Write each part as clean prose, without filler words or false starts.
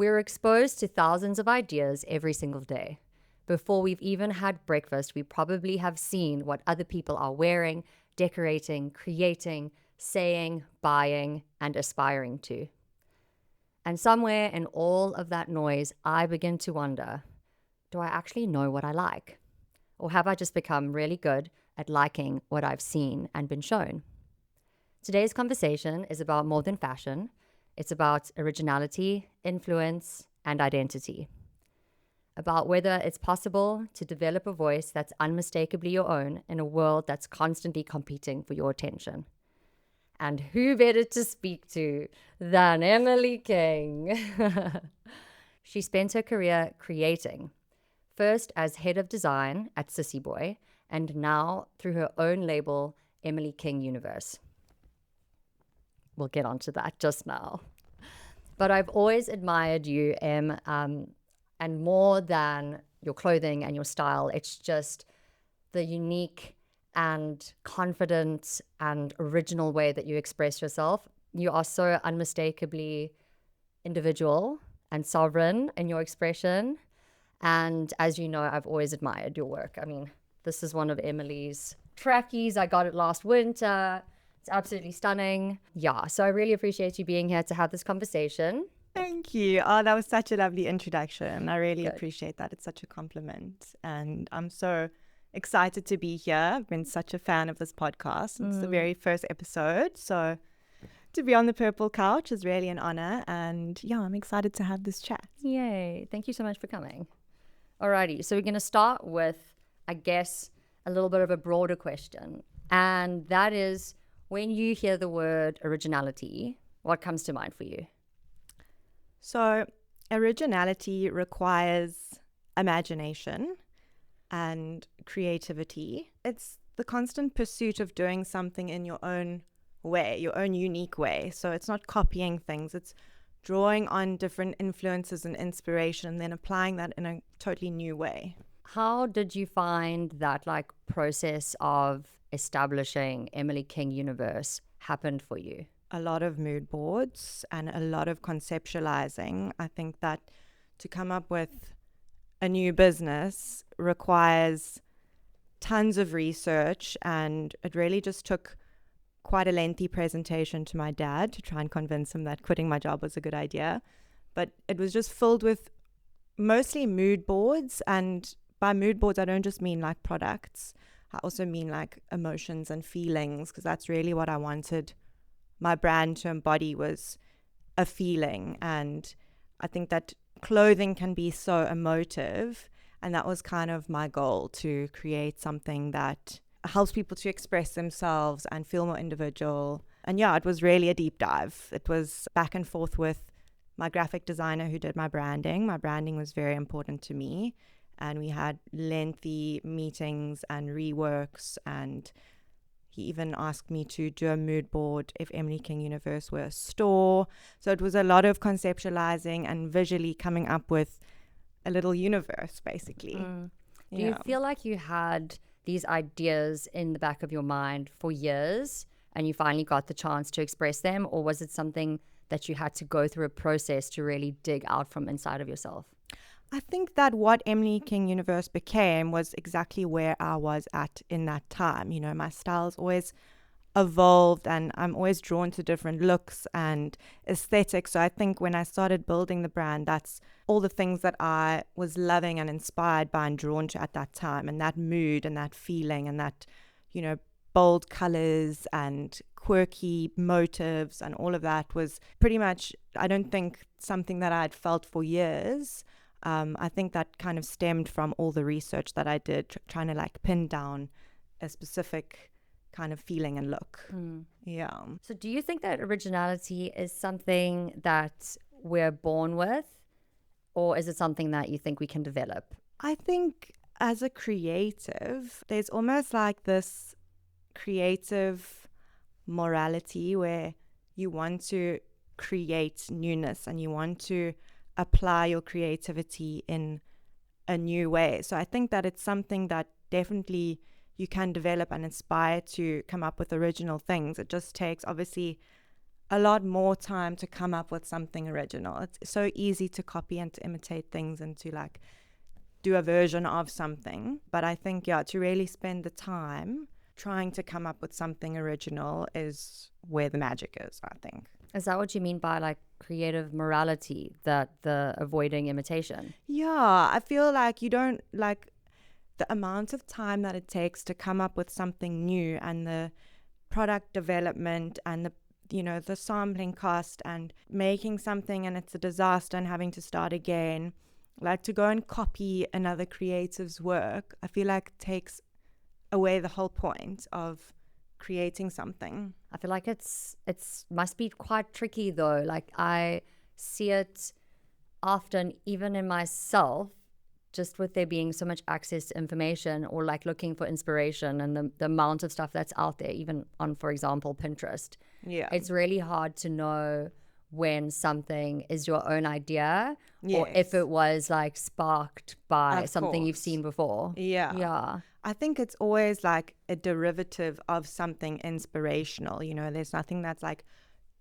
We're exposed to thousands of ideas every single day. Before we've even had breakfast, we probably have seen what other people are wearing, decorating, creating, saying, buying, and aspiring to. And somewhere in all of that noise, I begin to wonder, do I actually know what I like? Or have I just become really good at liking what I've seen and been shown? Today's conversation is about more than fashion. It's about originality, influence, and identity. About whether it's possible to develop a voice that's unmistakably your own in a world that's constantly competing for your attention. And who better to speak to than Emily King? She spent her career creating, first as head of design at Sissy-Boy, and now through her own label, Emily King Universe. We'll get onto that just now. But I've always admired you, Em, and more than your clothing and your style, it's just the unique and confident and original way that you express yourself. You are so unmistakably individual and sovereign in your expression. And as you know, I've always admired your work. I mean, this is one of Emily's trackies. I got it last winter. It's absolutely stunning. Yeah, so I really appreciate you being here to have this conversation. Thank you. Oh, that was such a lovely introduction. I really Good. appreciate that. It's such a compliment. And I'm so excited to be here. I've been such a fan of this podcast. It's the very first episode. So to be on the purple couch is really an honor. And yeah, I'm excited to have this chat. Yay. Thank you so much for coming. Alrighty, so we're going to start with, I guess, a little bit of a broader question. And that is, when you hear the word originality, what comes to mind for you? So originality requires imagination and creativity. It's the constant pursuit of doing something in your own way, your own unique way. So it's not copying things. It's drawing on different influences and inspiration and then applying that in a totally new way. How did you find that process of establishing Emily King Universe happened for you? A lot of mood boards and a lot of conceptualizing. I think that to come up with a new business requires tons of research, and it really just took quite a lengthy presentation to my dad to try and convince him that quitting my job was a good idea. But it was just filled with mostly mood boards, and by mood boards I don't just mean like products. I also mean like emotions and feelings, because that's really what I wanted my brand to embody, was a feeling. And I think that clothing can be so emotive, and that was kind of my goal, to create something that helps people to express themselves and feel more individual. And yeah, it was really a deep dive. It was back and forth with my graphic designer who did my branding. My branding was very important to me, and we had lengthy meetings and reworks, and he even asked me to do a mood board if Emily King Universe were a store. So it was a lot of conceptualizing and visually coming up with a little universe, basically. Do you feel like you had these ideas in the back of your mind for years and you finally got the chance to express them? Or was it something that you had to go through a process to really dig out from inside of yourself? I think that what Emily King Universe became was exactly where I was at in that time. You know, my style's always evolved, and I'm always drawn to different looks and aesthetics. So I think when I started building the brand, that's all the things that I was loving and inspired by and drawn to at that time. And that mood and that feeling and that, you know, bold colors and quirky motives and all of that was pretty much, I don't think, something that I'd felt for years. I think that kind of stemmed from all the research that I did, trying to pin down a specific kind of feeling and look. Yeah. So do you think that originality is something that we're born with, or is it something that you think we can develop? I think as a creative, there's almost like this creative morality where you want to create newness and you want to apply your creativity in a new way. So I think that it's something that definitely you can develop and inspire to come up with original things. It just takes obviously a lot more time to come up with something original. It's so easy to copy and to imitate things and to like do a version of something. But I think, yeah, to really spend the time trying to come up with something original is where the magic is, I think. Is that what you mean by like creative morality, that the avoiding imitation? Yeah, I feel like you don't like the amount of time that it takes to come up with something new, and the product development, and the sampling cost, and making something and it's a disaster and having to start again. Like to go and copy another creative's work, I feel like takes away the whole point of creating something. I feel like it's must be quite tricky though. Like I see it often even in myself, just with there being so much access to information, or like looking for inspiration, and the amount of stuff that's out there, even on, for example, Pinterest. Yeah. It's really hard to know when something is your own idea, or Yes. if it was like sparked by Of something you've course. seen before. Yeah. Yeah. I think it's always like a derivative of something inspirational. There's nothing that's like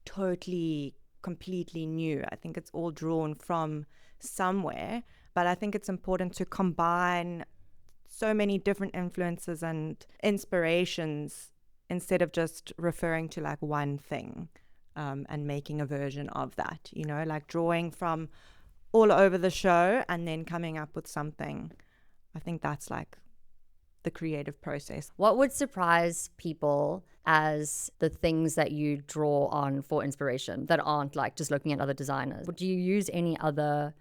totally, completely new. I think it's all drawn from somewhere. But I think it's important to combine so many different influences and inspirations instead of just referring to like one thing, and making a version of that, like drawing from all over the show and then coming up with something. I think that's like the creative process. What would surprise people as the things that you draw on for inspiration that aren't like just looking at other designers? Do you use any other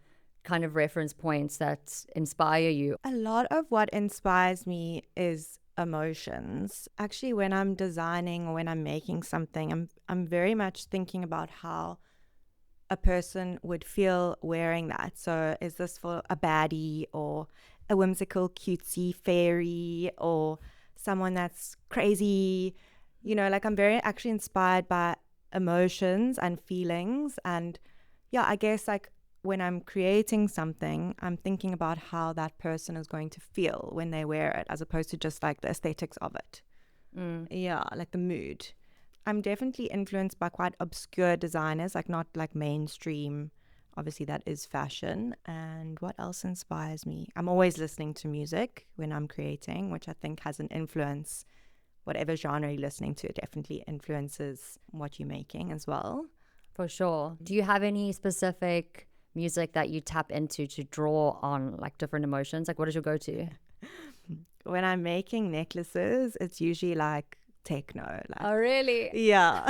kind of reference points that inspire you? A lot of what inspires me is emotions. Actually, when I'm designing or when I'm making something, I'm very much thinking about how a person would feel wearing that. So is this for a baddie, or a whimsical cutesy fairy, or someone that's crazy? Like I'm very actually inspired by emotions and feelings. And yeah, I guess like when I'm creating something, I'm thinking about how that person is going to feel when they wear it, as opposed to just like the aesthetics of it. Yeah, like the mood. I'm definitely influenced by quite obscure designers, like not like mainstream. Obviously, that is fashion. And what else inspires me? I'm always listening to music when I'm creating, which I think has an influence. Whatever genre you're listening to, it definitely influences what you're making as well. For sure. Do you have any specific music that you tap into to draw on like different emotions? Like what is your go-to? When I'm making necklaces, it's usually like techno. Like, Oh, really? yeah.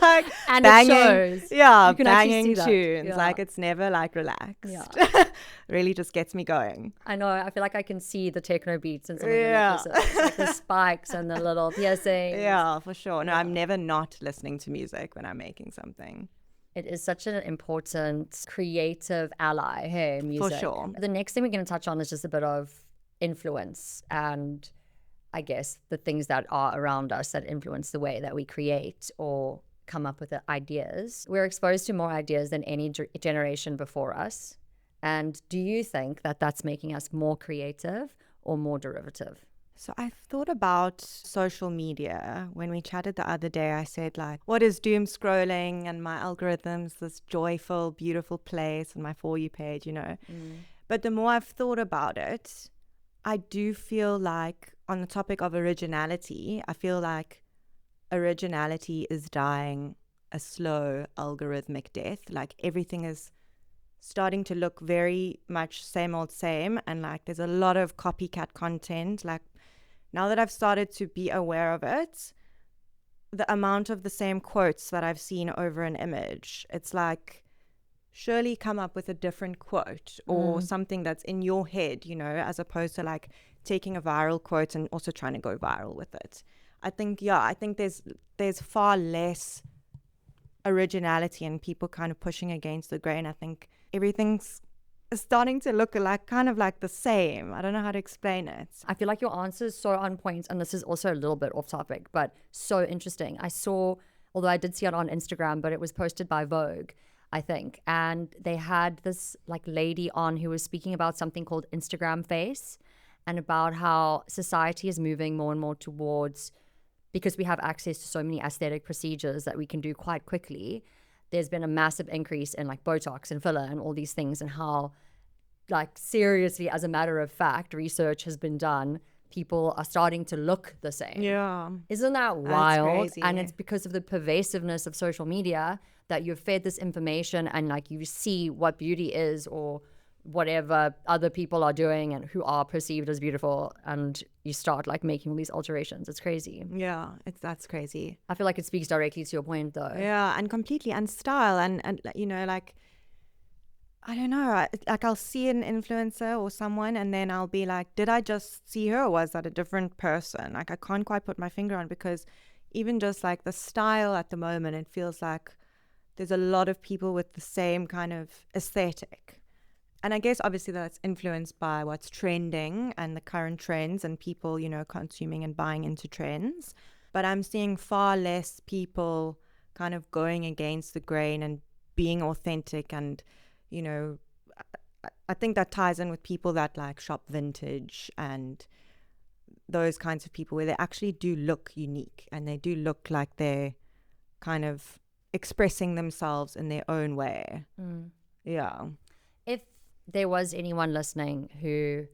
Like, and banging, it shows. yeah, You can actually banging see that. tunes. Yeah. Like it's never like relaxed. Yeah. Really just gets me going. I know. I feel like I can see the techno beats in some of your Yeah. necklaces, like the spikes and the little piercings. Yeah, for sure. No, I'm never not listening to music when I'm making something. It is such an important creative ally, hey, music. For sure. The next thing we're going to touch on is just a bit of influence, and I guess the things that are around us that influence the way that we create or come up with the ideas. We're exposed to more ideas than any generation before us. And do you think that that's making us more creative or more derivative? So I've thought about social media. When we chatted the other day, I said like, what is doom scrolling and my algorithms, this joyful, beautiful place on my For You page, But the more I've thought about it, I do feel like on the topic of originality, I feel like originality is dying a slow algorithmic death. Like everything is starting to look very much same old same, and like there's a lot of copycat content. Like now that I've started to be aware of it, the amount of the same quotes that I've seen over an image, it's like surely come up with a different quote or something that's in your head, as opposed to like taking a viral quote and also trying to go viral with it. I think there's far less originality and people kind of pushing against the grain. I think everything's starting to look like kind of like the same. I don't know how to explain it. I feel like your answer is so on point, and this is also a little bit off topic, but so interesting. I saw, although I did see it on Instagram, but it was posted by Vogue, I think, and they had this like lady on who was speaking about something called Instagram face, and about how society is moving more and more towards because we have access to so many aesthetic procedures that we can do quite quickly, there's been a massive increase in like Botox and filler and all these things, and how, like, seriously, as a matter of fact, research has been done. People are starting to look the same. Yeah. Isn't that wild? crazy. And it's because of the pervasiveness of social media that you're fed this information, and like you see what beauty is, or whatever other people are doing and who are perceived as beautiful, and you start like making all these alterations. It's crazy. Yeah, that's crazy. I feel like it speaks directly to your point though. Yeah, and completely. And style and you know, like, I don't know, like I'll see an influencer or someone and then I'll be like, did I just see her, or was that a different person? Like, I can't quite put my finger on, because even just like the style at the moment, it feels like there's a lot of people with the same kind of aesthetic. And I guess obviously that's influenced by what's trending and the current trends and people, you know, consuming and buying into trends. But I'm seeing far less people kind of going against the grain and being authentic. And, you know, I think that ties in with people that like shop vintage and those kinds of people, where they actually do look unique and they do look like they're kind of expressing themselves in their own way. Yeah. If there was anyone listening who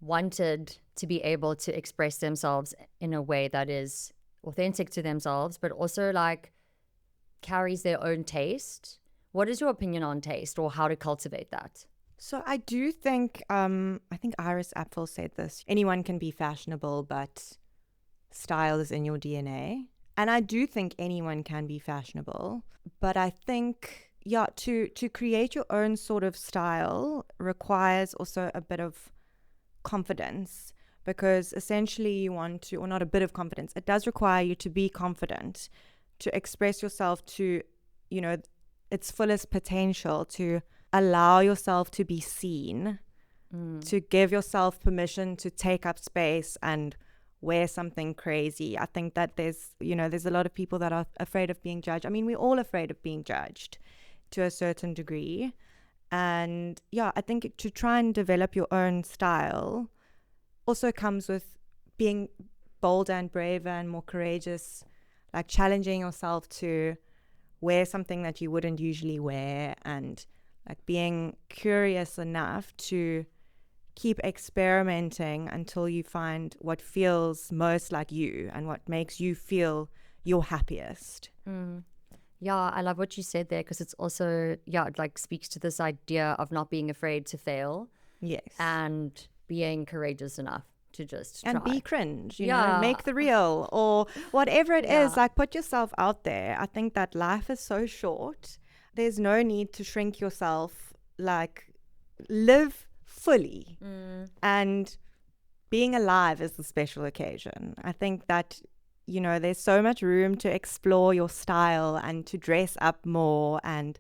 wanted to be able to express themselves in a way that is authentic to themselves, but also like carries their own taste, what is your opinion on taste, or how to cultivate that? So I do think, I think Iris Apfel said this, anyone can be fashionable, but style is in your DNA. And I do think anyone can be fashionable, but I think, yeah, to create your own sort of style requires also a bit of confidence, because essentially you want to, or not a bit of confidence, it does require you to be confident, to express yourself to, you know, its fullest potential, to allow yourself to be seen, to give yourself permission to take up space and wear something crazy. I think that there's a lot of people that are afraid of being judged. I mean, we're all afraid of being judged to a certain degree. And yeah, I think to try and develop your own style also comes with being bolder and braver and more courageous, like challenging yourself to wear something that you wouldn't usually wear, and like being curious enough to keep experimenting until you find what feels most like you and what makes you feel your happiest. Yeah, I love what you said there, because it's also, yeah, it like speaks to this idea of not being afraid to fail. Yes. And being courageous enough to just and try. be cringe, you know, make the reel or whatever it is, like put yourself out there. I think that life is so short. There's no need to shrink yourself, like live fully. And being alive is the special occasion. I think that, you know, there's so much room to explore your style and to dress up more and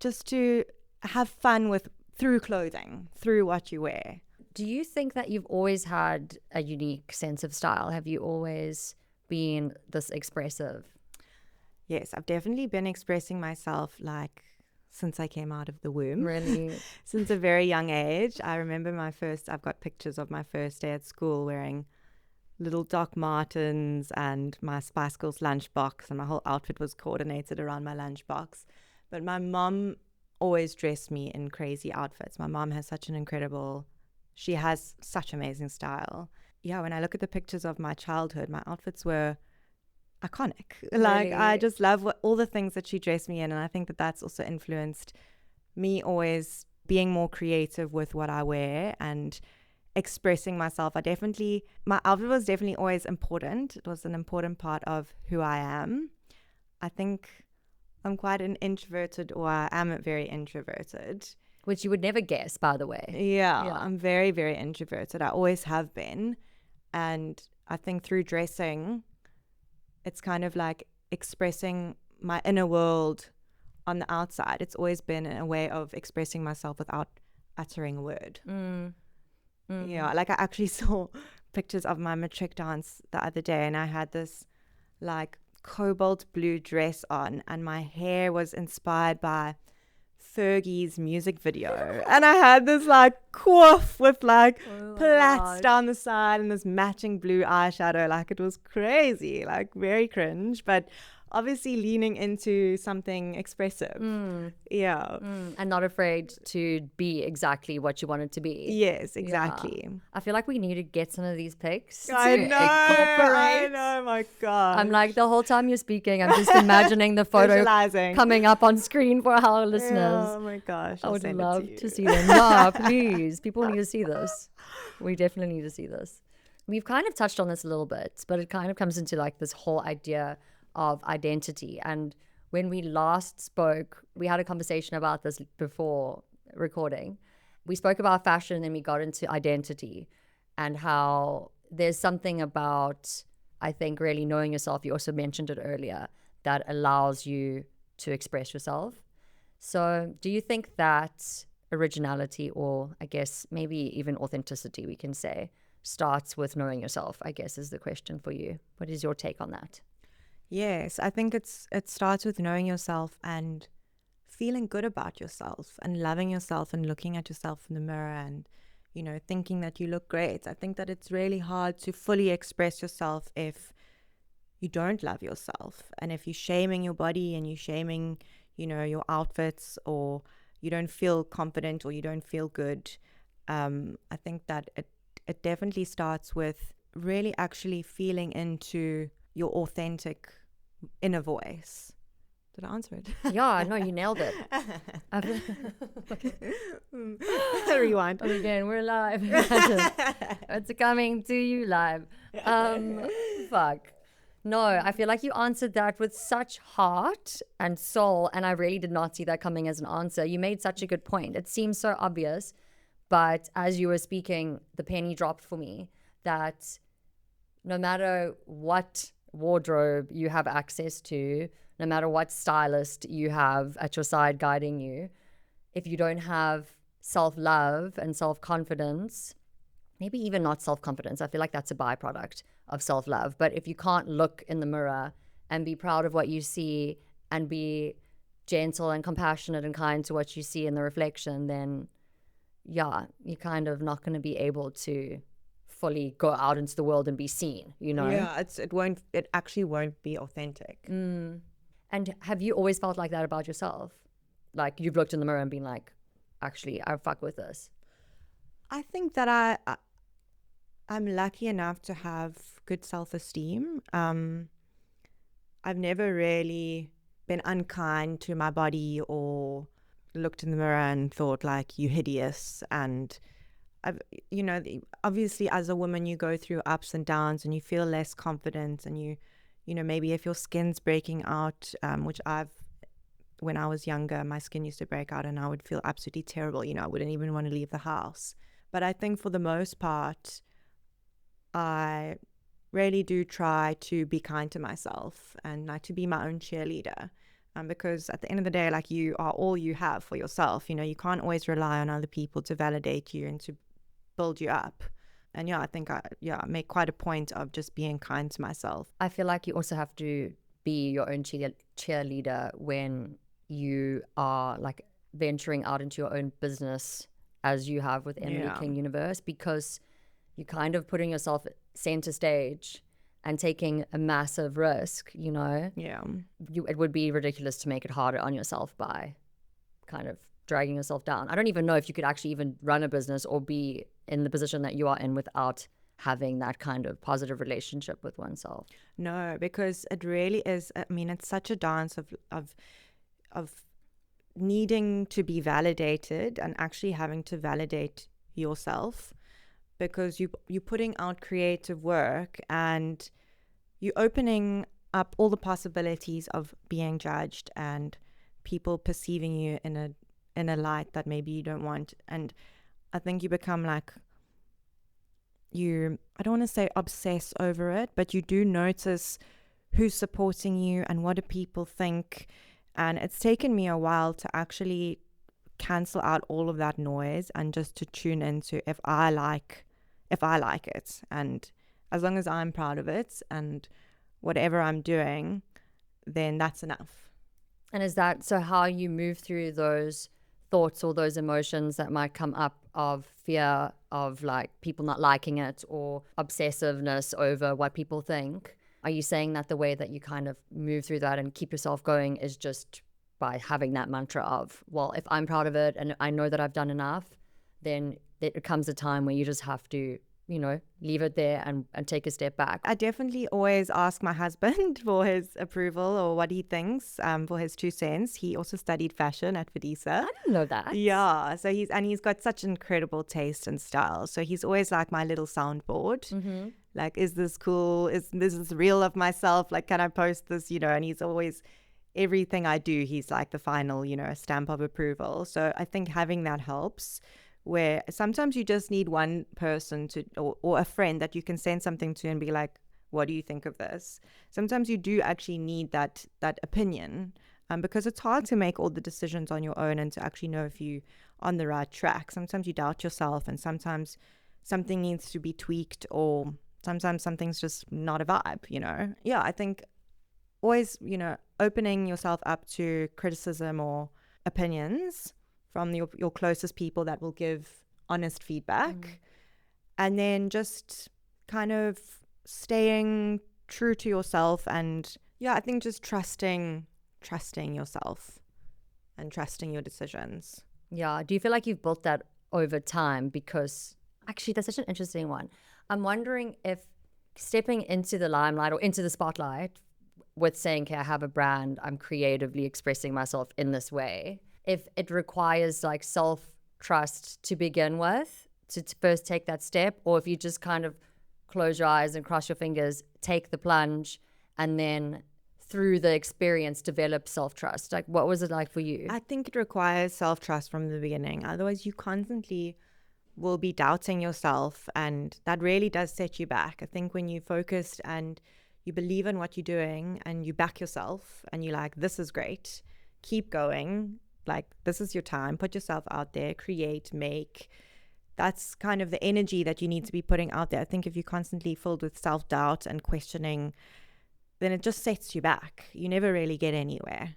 just to have fun with through clothing, through what you wear. Do you think that you've always had a unique sense of style? Have you always been this expressive? Yes, I've definitely been expressing myself like since I came out of the womb. Really? Since a very young age. I remember I've got pictures of my first day at school wearing little Doc Martens and my Spice Girls lunchbox, and my whole outfit was coordinated around my lunchbox. But my mom always dressed me in crazy outfits. My mom has she has such amazing style. Yeah, when I look at the pictures of my childhood, my outfits were iconic. Like, I just love all the things that she dressed me in, and I think that that's also influenced me always being more creative with what I wear and expressing myself. My outfit was definitely always important. It was an important part of who I am. I think I'm quite an introverted, or I am very introverted. Which you would never guess, by the way. Yeah, I'm very, very introverted. I always have been. And I think through dressing, it's kind of like expressing my inner world on the outside. It's always been a way of expressing myself without uttering a word. Yeah, like I actually saw pictures of my matric dance the other day, and I had this like cobalt blue dress on, and my hair was inspired by Fergie's music video, and I had this like coif with like plaits gosh. down the side and this matching blue eyeshadow. Like it was crazy, like very cringe, but obviously leaning into something expressive. Yeah. And not afraid to be exactly what you want it to be. Yes, exactly. Yeah. I feel like we need to get some of these pics I to know, incorporate. my God. I'm like, the whole time you're speaking, I'm just imagining the photo Visualizing. coming up on screen for our listeners. Oh my gosh. I I'll would send love it to see them. Yeah, please. People need to see this. We definitely need to see this. We've kind of touched on this a little bit, but it kind of comes into like this whole idea of identity. And when we last spoke, we had a conversation about this before recording. We spoke about fashion and we got into identity and how there's something about, I think, really knowing yourself. You also mentioned it earlier, that allows you to express yourself. So do you think that originality, or I guess maybe even authenticity, we can say, starts with knowing yourself, I guess, is the question for you. What is your take on that? Yes, I think it starts with knowing yourself and feeling good about yourself and loving yourself and looking at yourself in the mirror and, you know, thinking that you look great. I think that it's really hard to fully express yourself if you don't love yourself and if you're shaming your body and you're shaming, you know, your outfits, or you don't feel confident or you don't feel good. I think that it definitely starts with really actually feeling into your authentic inner voice. Did I answer it? Yeah, no, you nailed it. Rewind. Again, we're live. It's coming to you live. Fuck. No, I feel like you answered that with such heart and soul, and I really did not see that coming as an answer. You made such a good point. It seems so obvious, but as you were speaking, the penny dropped for me that no matter what wardrobe you have access to, no matter what stylist you have at your side guiding you, if you don't have self-love and self-confidence, maybe even not self-confidence, I feel like that's a byproduct of self-love, but if you can't look in the mirror and be proud of what you see and be gentle and compassionate and kind to what you see in the reflection, then yeah, you're kind of not going to be able to fully go out into the world and be seen, you know? Yeah, it actually won't be authentic. And have you always felt like that about yourself? Like you've looked in the mirror and been like, actually, I fuck with this. I think that I'm lucky enough to have good self-esteem. I've never really been unkind to my body or looked in the mirror and thought like, you hideous. And you know, obviously as a woman you go through ups and downs and you feel less confident, and you know, maybe if your skin's breaking out, which when I was younger, my skin used to break out and I would feel absolutely terrible. You know, I wouldn't even want to leave the house. But I think for the most part, I really do try to be kind to myself and like to be my own cheerleader. Because at the end of the day, like, you are all you have for yourself. You know, you can't always rely on other people to validate you and to build you up. And yeah, I think I make quite a point of just being kind to myself. I feel like you also have to be your own cheerleader when you are like venturing out into your own business, as you have with Emily King Universe, because you're kind of putting yourself center stage and taking a massive risk, you know? Yeah. It would be ridiculous to make it harder on yourself by kind of dragging yourself down. I don't even know if you could actually even run a business or be in the position that you are in without having that kind of positive relationship with oneself. No, because it really is. I mean, it's such a dance of needing to be validated and actually having to validate yourself, because you're putting out creative work and you're opening up all the possibilities of being judged and people perceiving you in a light that maybe you don't want. And I think you become like, I don't want to say obsess over it, but you do notice who's supporting you and what do people think. And it's taken me a while to actually cancel out all of that noise and just to tune into if I like it, and as long as I'm proud of it and whatever I'm doing, then that's enough. And is that so how you move through those thoughts or those emotions that might come up of fear of like people not liking it or obsessiveness over what people think. Are you saying that the way that you kind of move through that and keep yourself going is just by having that mantra of, well, if I'm proud of it and I know that I've done enough, then there comes a time where you just have to, leave it there and take a step back? I definitely always ask my husband for his approval or what he thinks, for his 2 cents. He also studied fashion at Fadisa. I didn't know that. Yeah, so he's got such incredible taste and style. So he's always like my little soundboard. Mm-hmm. Like, is this cool? Is this real of myself? Like, can I post this? And he's always, everything I do, he's like the final, stamp of approval. So I think having that helps, where sometimes you just need one person or a friend that you can send something to and be like, what do you think of this? Sometimes you do actually need that opinion, because it's hard to make all the decisions on your own and to actually know if you're on the right track. Sometimes you doubt yourself, and sometimes something needs to be tweaked, or sometimes something's just not a vibe. Yeah, I think always, opening yourself up to criticism or opinions from your closest people that will give honest feedback. And then just kind of staying true to yourself. And yeah, I think just trusting yourself and trusting your decisions. Yeah. Do you feel like you've built that over time? Because actually, that's such an interesting one. I'm wondering if stepping into the limelight or into the spotlight with saying, okay, I have a brand, I'm creatively expressing myself in this way, if it requires like self-trust to begin with, to first take that step, or if you just kind of close your eyes and cross your fingers, take the plunge, and then through the experience develop self-trust. Like, what was it like for you? I think it requires self-trust from the beginning. Otherwise, you constantly will be doubting yourself, and that really does set you back. I think when you focused and you believe in what you're doing and you back yourself and you're like, this is great, keep going, like, this is your time, put yourself out there, create, make. That's kind of the energy that you need to be putting out there. I think if you're constantly filled with self-doubt and questioning, then it just sets you back. You never really get anywhere.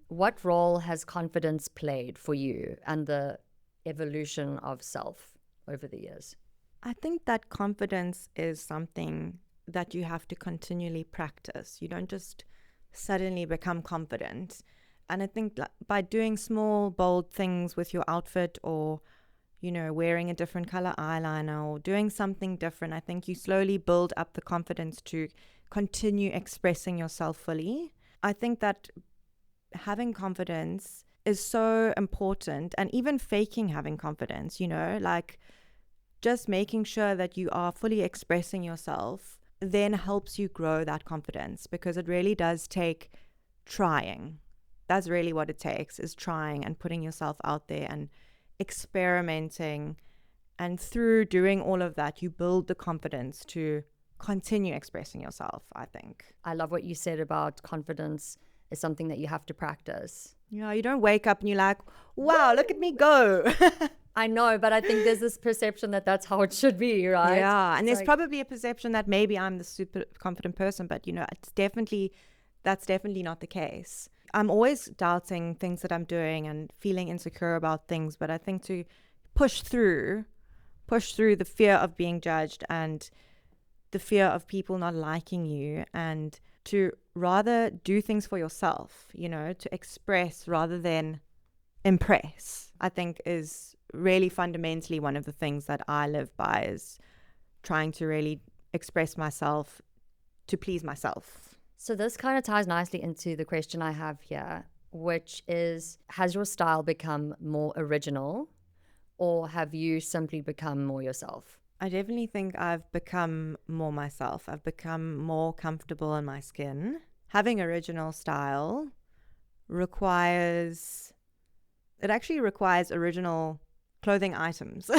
What role has confidence played for you and the evolution of self over the years? I think that confidence is something that you have to continually practice. You don't just suddenly become confident. And I think by doing small, bold things with your outfit, or, wearing a different color eyeliner or doing something different, I think you slowly build up the confidence to continue expressing yourself fully. I think that having confidence is so important, and even faking having confidence, like just making sure that you are fully expressing yourself then helps you grow that confidence, because it really does take trying. That's really what it takes, is trying and putting yourself out there and experimenting. And through doing all of that, you build the confidence to continue expressing yourself, I think. I love what you said about confidence is something that you have to practice. Yeah, you don't wake up and you're like, wow, look at me go. I know, but I think there's this perception that that's how it should be, right? Yeah, and it's there's probably a perception that maybe I'm the super confident person, but that's definitely not the case. I'm always doubting things that I'm doing and feeling insecure about things, but I think to push through the fear of being judged and the fear of people not liking you, and to rather do things for yourself, to express rather than impress, I think is really fundamentally one of the things that I live by, is trying to really express myself to please myself. So this kind of ties nicely into the question I have here, which is, has your style become more original, or have you simply become more yourself? I definitely think I've become more myself. I've become more comfortable in my skin. Having original style actually requires original clothing items,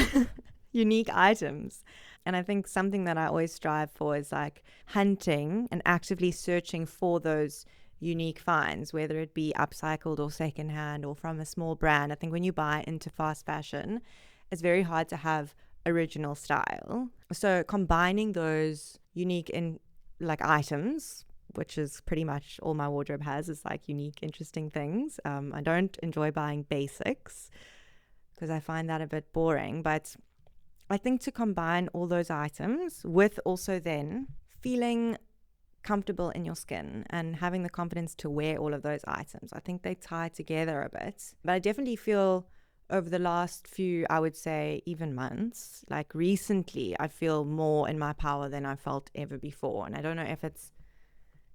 unique items. And I think something that I always strive for is like hunting and actively searching for those unique finds, whether it be upcycled or secondhand or from a small brand. I think when you buy into fast fashion, it's very hard to have original style. So combining those unique items which is pretty much all my wardrobe has, is like unique, interesting things. I don't enjoy buying basics because I find that a bit boring. But I think to combine all those items with also then feeling comfortable in your skin and having the confidence to wear all of those items, I think they tie together a bit. But I definitely feel over the last few, I would say even months, like recently, I feel more in my power than I felt ever before. And I don't know if it's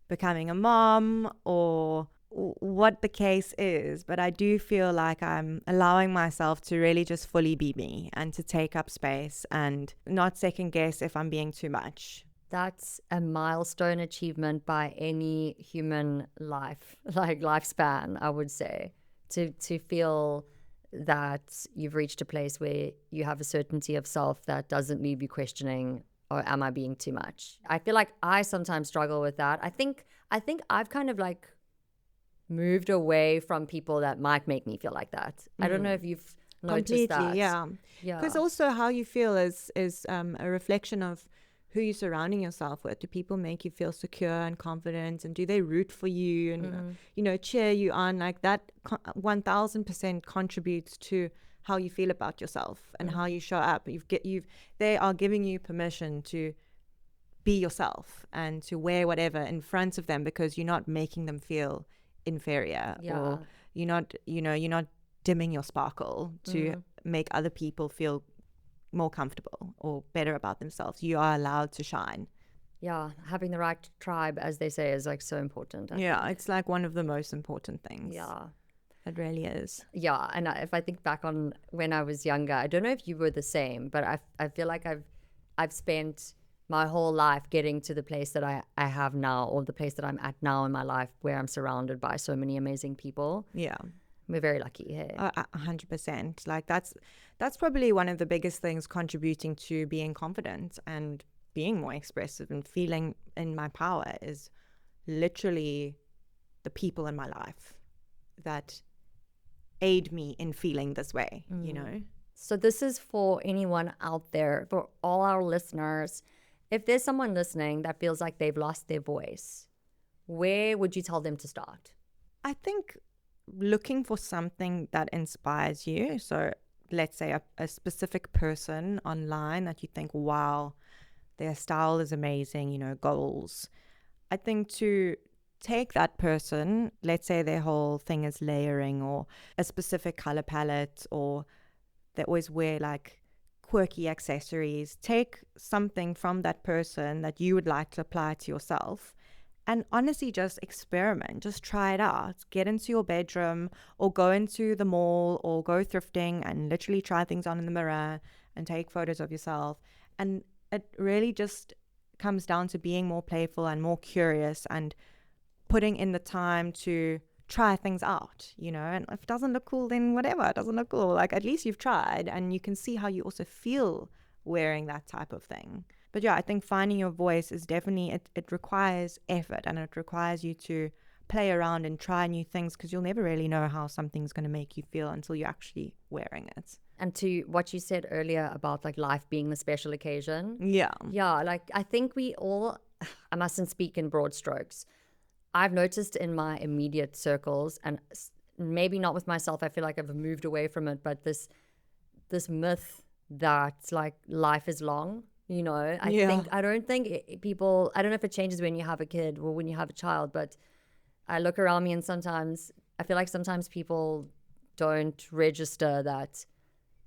becoming a mom or what the case is, but I do feel like I'm allowing myself to really just fully be me and to take up space and not second guess if I'm being too much. That's a milestone achievement by any human life, like lifespan, I would say, to feel that you've reached a place where you have a certainty of self that doesn't leave you questioning, or am I being too much? I feel like I sometimes struggle with that. I think I've kind of like moved away from people that might make me feel like that. I don't know if you've noticed that. Yeah. Yeah. Because also how you feel is a reflection of who you're surrounding yourself with. Do people make you feel secure and confident, and do they root for you and cheer you on? Like that 1000% contributes to how you feel about yourself and how you show up. They are giving you permission to be yourself and to wear whatever in front of them, because you're not making them feel inferior, or you're not dimming your sparkle to make other people feel more comfortable or better about themselves. You are allowed to shine. Yeah, having the right tribe, as they say, is like so important. I think. It's like one of the most important things. Yeah. It really is. Yeah, and if I think back on when I was younger, I don't know if you were the same, but I feel like I've spent my whole life getting to the place that I have now, or the place that I'm at now in my life, where I'm surrounded by so many amazing people. Yeah. We're very lucky here. 100%. Like that's probably one of the biggest things contributing to being confident and being more expressive and feeling in my power is literally the people in my life that aid me in feeling this way, So this is for anyone out there, for all our listeners. If there's someone listening that feels like they've lost their voice, where would you tell them to start? I think looking for something that inspires you. So let's say a specific person online that you think, wow, their style is amazing, goals. I think to take that person, let's say their whole thing is layering or a specific color palette, or they always wear like quirky accessories. Take something from that person that you would like to apply to yourself. And honestly, just experiment, just try it out. Get into your bedroom or go into the mall or go thrifting and literally try things on in the mirror and take photos of yourself. And it really just comes down to being more playful and more curious and putting in the time to try things out, and if it doesn't look cool, then whatever, it doesn't look cool. Like at least you've tried and you can see how you also feel wearing that type of thing. But yeah, I think finding your voice is definitely, it requires effort, and it requires you to play around and try new things, because you'll never really know how something's going to make you feel until you're actually wearing it. And to what you said earlier about like life being the special occasion. Yeah. Yeah, like I think we all, I mustn't speak in broad strokes. I've noticed in my immediate circles, and maybe not with myself, I feel like I've moved away from it, but this myth that like life is long. I don't think people, I don't know if it changes when you have a kid or when you have a child, but I look around me and sometimes I feel like sometimes people don't register that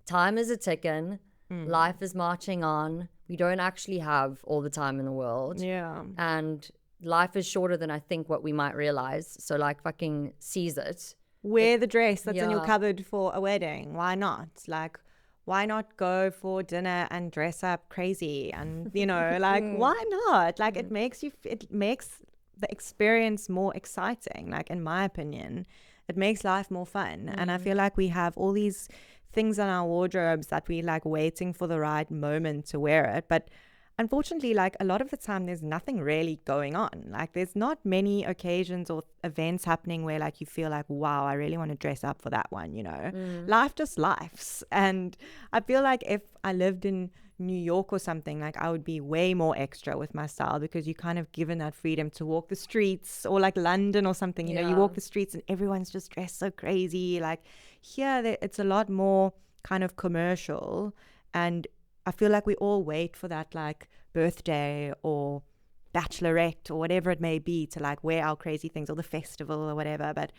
time is a ticking, life is marching on. We don't actually have all the time in the world. Yeah. And life is shorter than I think what we might realize. So like fucking seize it. Wear the dress that's in your cupboard for a wedding. Why not? Like, why not go for dinner and dress up crazy? And, why not? Like, it makes the experience more exciting. Like, in my opinion, it makes life more fun. And I feel like we have all these things in our wardrobes that we like waiting for the right moment to wear it. But unfortunately, like a lot of the time, there's nothing really going on. Like there's not many occasions or events happening where like you feel like, wow, I really want to dress up for that one, Life just lives. And I feel like if I lived in New York or something, like I would be way more extra with my style because you kind of given that freedom to walk the streets, or like London or something, you know, you walk the streets and everyone's just dressed so crazy. Like here, it's a lot more kind of commercial, and I feel like we all wait for that like birthday or bachelorette or whatever it may be to like wear our crazy things, or the festival or whatever. But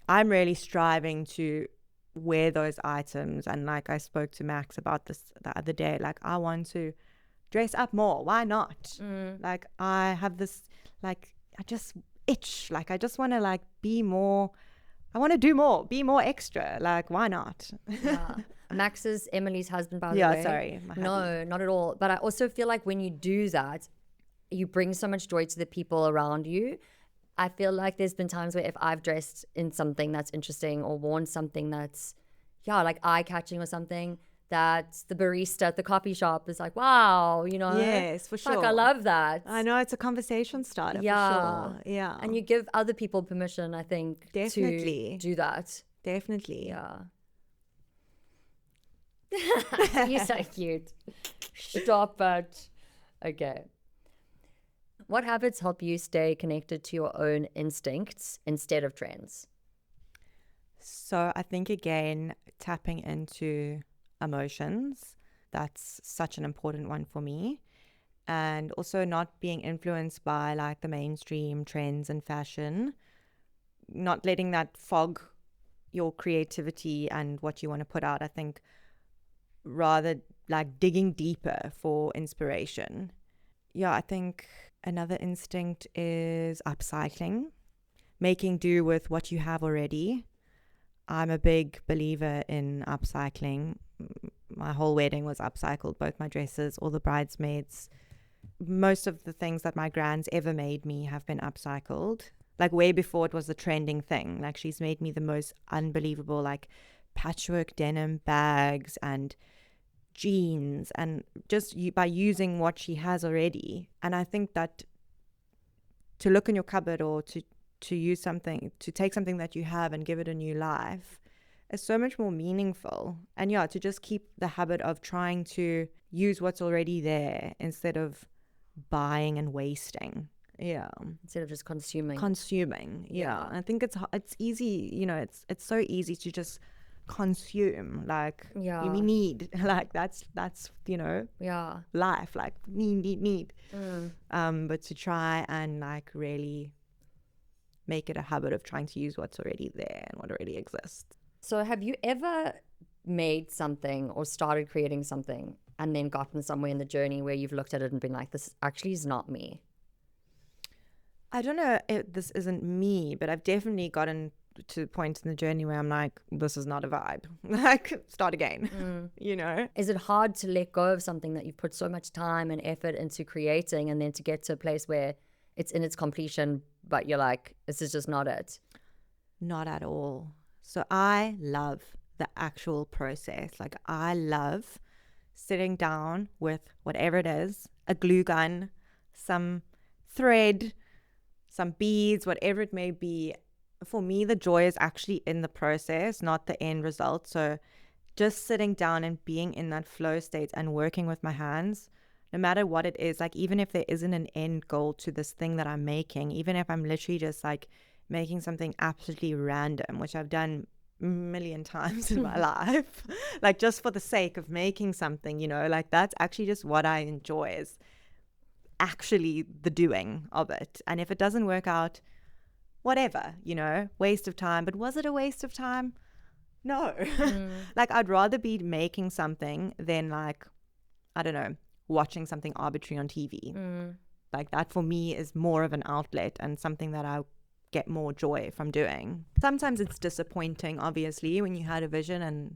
I'm really striving to wear those items, and like I spoke to Max about this the other day, like I want to dress up more. Why not? Like I have this, like I just itch, like I just want to like be more, I want to do more, be more extra. Like why not? Yeah. Max is Emily's husband, by the way. Yeah, sorry. No, not at all. But I also feel like when you do that, you bring so much joy to the people around you. I feel like there's been times where if I've dressed in something that's interesting or worn something that's, like eye-catching or something, that the barista at the coffee shop is like, wow, you know? Yes, for sure. Like, I love that. I know, it's a conversation starter, for sure. Yeah. And you give other people permission, I think, Definitely. to do that. Definitely. Yeah. You're so cute. Stop it. Okay. What habits help you stay connected to your own instincts instead of trends? So I think, again, tapping into emotions, that's such an important one for me. And also not being influenced by like the mainstream trends and fashion, not letting that fog your creativity and what you want to put out. I think rather like digging deeper for inspiration. Yeah, I think another instinct is upcycling, making do with what you have already. I'm a big believer in upcycling. My whole wedding was upcycled, both my dresses, all the bridesmaids. Most of the things that my grand's ever made me have been upcycled, like way before it was the trending thing. Like she's made me the most unbelievable like patchwork denim bags and jeans, and just by using what she has already. And I think that to look in your cupboard or to use something, to take something that you have and give it a new life is so much more meaningful. And yeah, to just keep the habit of trying to use what's already there instead of buying and wasting. Yeah. Instead of just consuming. Yeah. I think it's easy, you know, it's so easy to just consume, like we need, like that's you know, life, like need but to try and like really make it a habit of trying to use what's already there and what already exists. So have you ever made something or started creating something and then gotten somewhere in the journey where you've looked at it and been like, this actually is not me? I don't know if this isn't me, but I've definitely gotten to the point in the journey where I'm like, this is not a vibe. Like, start again, you know? Is it hard to let go of something that you've put so much time and effort into creating, and then to get to a place where it's in its completion, but you're like, this is just not it? Not at all. So I love the actual process. Like, I love sitting down with whatever it is, a glue gun, some thread, some beads, whatever it may be. For me, the joy is actually in the process, not the end result. So just sitting down and being in that flow state and working with my hands, no matter what it is, like even if there isn't an end goal to this thing that I'm making, even if I'm literally just like making something absolutely random, which I've done a million times in my life, like just for the sake of making something, you know, like that's actually just what I enjoy, is actually the doing of it. And if it doesn't work out, whatever, you know, waste of time. But was it a waste of time? No. Like, I'd rather be making something than like, I don't know, watching something arbitrary on TV. Like that for me is more of an outlet and something that I get more joy from doing. Sometimes it's disappointing, obviously, when you had a vision and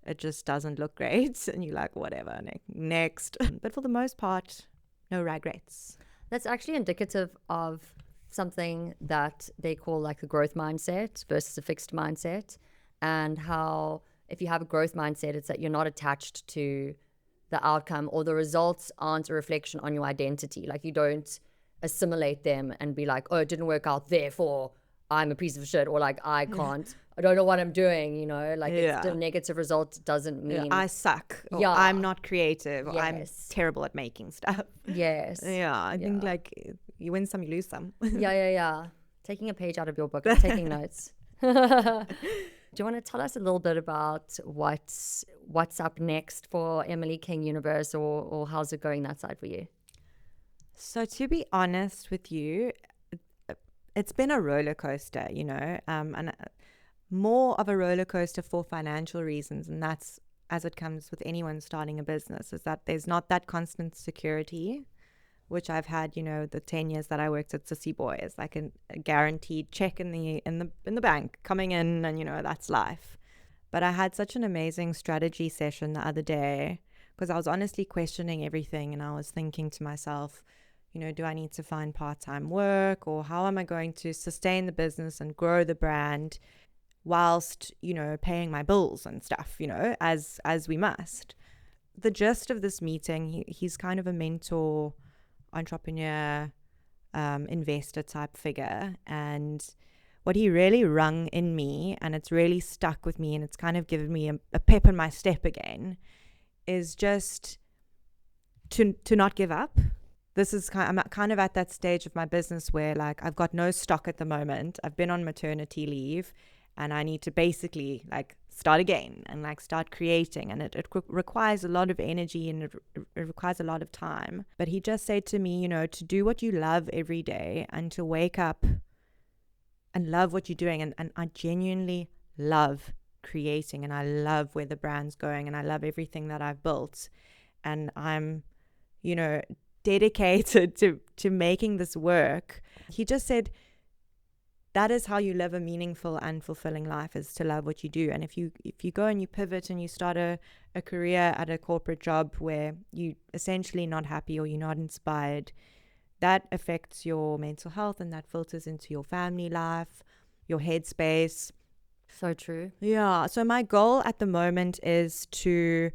it just doesn't look great and you're like, whatever, next. But for the most part, no regrets. That's actually indicative of something that they call like the growth mindset versus a fixed mindset, and how if you have a growth mindset, it's that you're not attached to the outcome, or the results aren't a reflection on your identity. Like, you don't assimilate them and be like, oh, it didn't work out, therefore I'm a piece of shit, or like I can't I don't know what I'm doing, you know, like it's the Yeah. negative result doesn't Yeah, mean, I suck. Or yeah, I'm not creative. Or I'm yes, terrible at making stuff. yes, Yeah, I think yeah, like you win some, you lose some. yeah. Taking a page out of your book. I'm taking notes. Do you want to tell us a little bit about what's up next for Emily King Universe, or how's it going that side for you? So to be honest with you, it's been a roller coaster, and more of a roller coaster for financial reasons, and that's as it comes with anyone starting a business, is that there's not that constant security, which I've had, the 10 years that I worked at Sissy-Boy, is like a guaranteed check in the bank coming in, and that's life. But I had such an amazing strategy session the other day because I was honestly questioning everything, and I was thinking to myself, do I need to find part-time work, or how am I going to sustain the business and grow the brand whilst, paying my bills and stuff, as we must. The gist of this meeting, he's kind of a mentor, entrepreneur, investor type figure. And what he really rung in me, and it's really stuck with me, and it's kind of given me a pep in my step again, is just to not give up. I'm kind of at that stage of my business where like I've got no stock at the moment. I've been on maternity leave, and I need to basically like start again and like start creating, and it requires a lot of energy, and it requires a lot of time. But he just said to me, to do what you love every day and to wake up and love what you're doing. And I genuinely love creating, and I love where the brand's going, and I love everything that I've built, and I'm dedicated to making this work. He just said that is how you live a meaningful and fulfilling life, is to love what you do. And if you go and you pivot and you start a career at a corporate job where you essentially not happy or you're not inspired, that affects your mental health, and that filters into your family life, your headspace. So true. Yeah. So my goal at the moment is to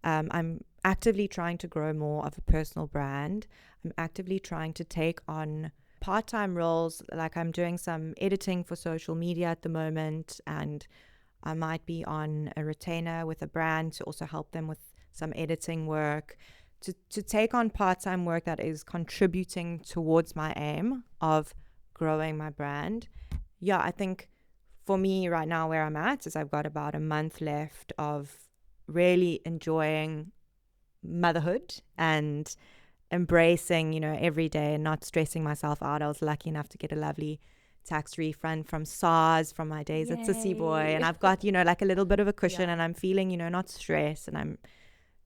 I'm actively trying to grow more of a personal brand. I'm actively trying to take on part-time roles. Like I'm doing some editing for social media at the moment, and I might be on a retainer with a brand to also help them with some editing work, to take on part-time work that is contributing towards my aim of growing my brand. Yeah, I think for me right now where I'm at is I've got about a month left of really enjoying motherhood and embracing, every day and not stressing myself out. I was lucky enough to get a lovely tax refund from SARS from my days at Sissy-Boy, and I've got, like a little bit of a cushion, and I'm feeling, not stressed, and I'm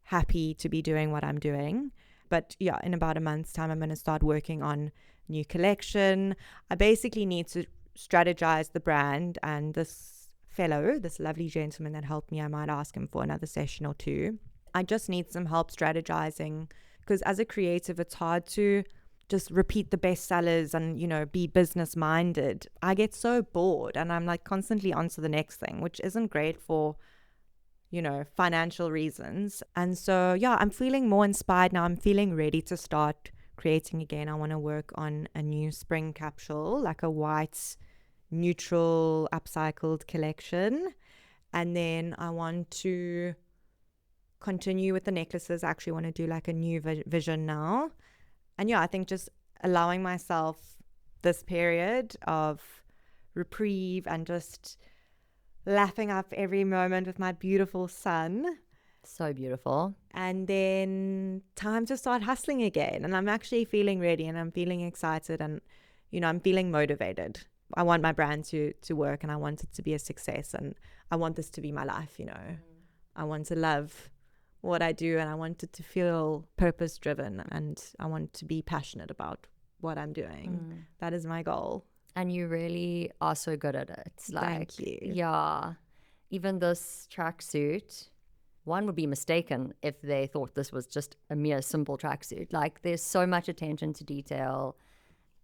happy to be doing what I'm doing. But yeah, in about a month's time, I'm going to start working on new collection. I basically need to strategize the brand, and this lovely gentleman that helped me, I might ask him for another session or two. I just need some help strategizing, because as a creative, it's hard to just repeat the bestsellers and, be business minded. I get so bored, and I'm like constantly on to the next thing, which isn't great for, financial reasons. And so, yeah, I'm feeling more inspired now. I'm feeling ready to start creating again. I want to work on a new spring capsule, like a white, neutral, upcycled collection. And then I want to continue with the necklaces. I actually want to do like a new vision now. And yeah, I think just allowing myself this period of reprieve and just laughing up every moment with my beautiful son. So beautiful. And then time to start hustling again. And I'm actually feeling ready, and I'm feeling excited, and, I'm feeling motivated. I want my brand to work, and I want it to be a success, and I want this to be my life, I want to love what I do, and I want it to feel purpose driven, and I want to be passionate about what I'm doing. That is my goal. And you really are so good at it. Thank you. Yeah. Even this tracksuit, one would be mistaken if they thought this was just a mere simple tracksuit. Like there's so much attention to detail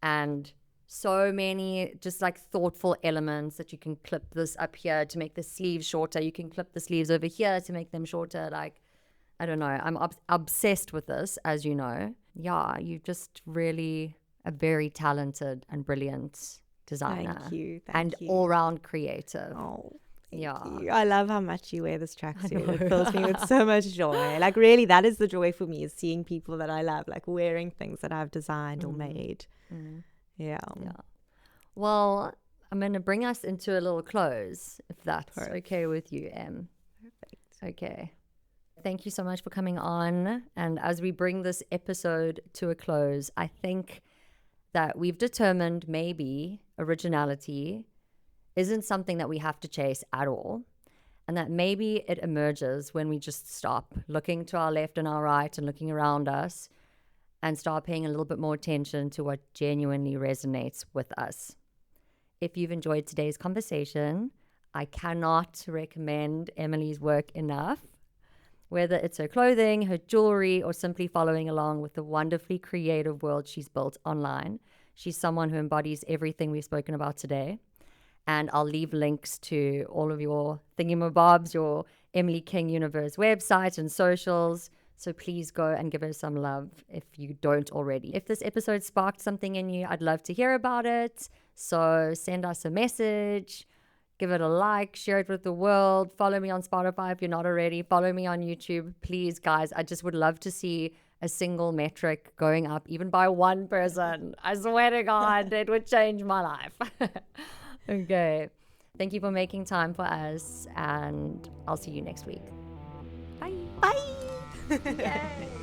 and so many just like thoughtful elements that you can clip this up here to make the sleeves shorter. You can clip the sleeves over here to make them shorter. Like, I don't know. I'm obsessed with this, as you know. Yeah, you just really are very talented and brilliant designer. Thank you. And Thank you. all-round creative. Oh, Yeah. thank you. I love how much you wear this tracksuit. It fills me with so much joy. Like, really, that is the joy for me, is seeing people that I love, like, wearing things that I've designed or made. Yeah. Well, I'm going to bring us into a little close, if that's okay with you, Em. Perfect. Okay. Thank you so much for coming on. And as we bring this episode to a close, I think that we've determined maybe originality isn't something that we have to chase at all. And that maybe it emerges when we just stop looking to our left and our right and looking around us and start paying a little bit more attention to what genuinely resonates with us. If you've enjoyed today's conversation, I cannot recommend Emily's work enough. Whether it's her clothing, her jewelry, or simply following along with the wonderfully creative world she's built online, she's someone who embodies everything we've spoken about today. And I'll leave links to all of your thingamabobs, your Emily King Universe website and socials. So please go and give her some love if you don't already. If this episode sparked something in you, I'd love to hear about it. So send us a message. Give it a like, share it with the world. Follow me on Spotify if you're not already. Follow me on YouTube. Please, guys, I just would love to see a single metric going up, even by one person. I swear to God, it would change my life. Okay. Thank you for making time for us, and I'll see you next week. Bye. Bye. Yay.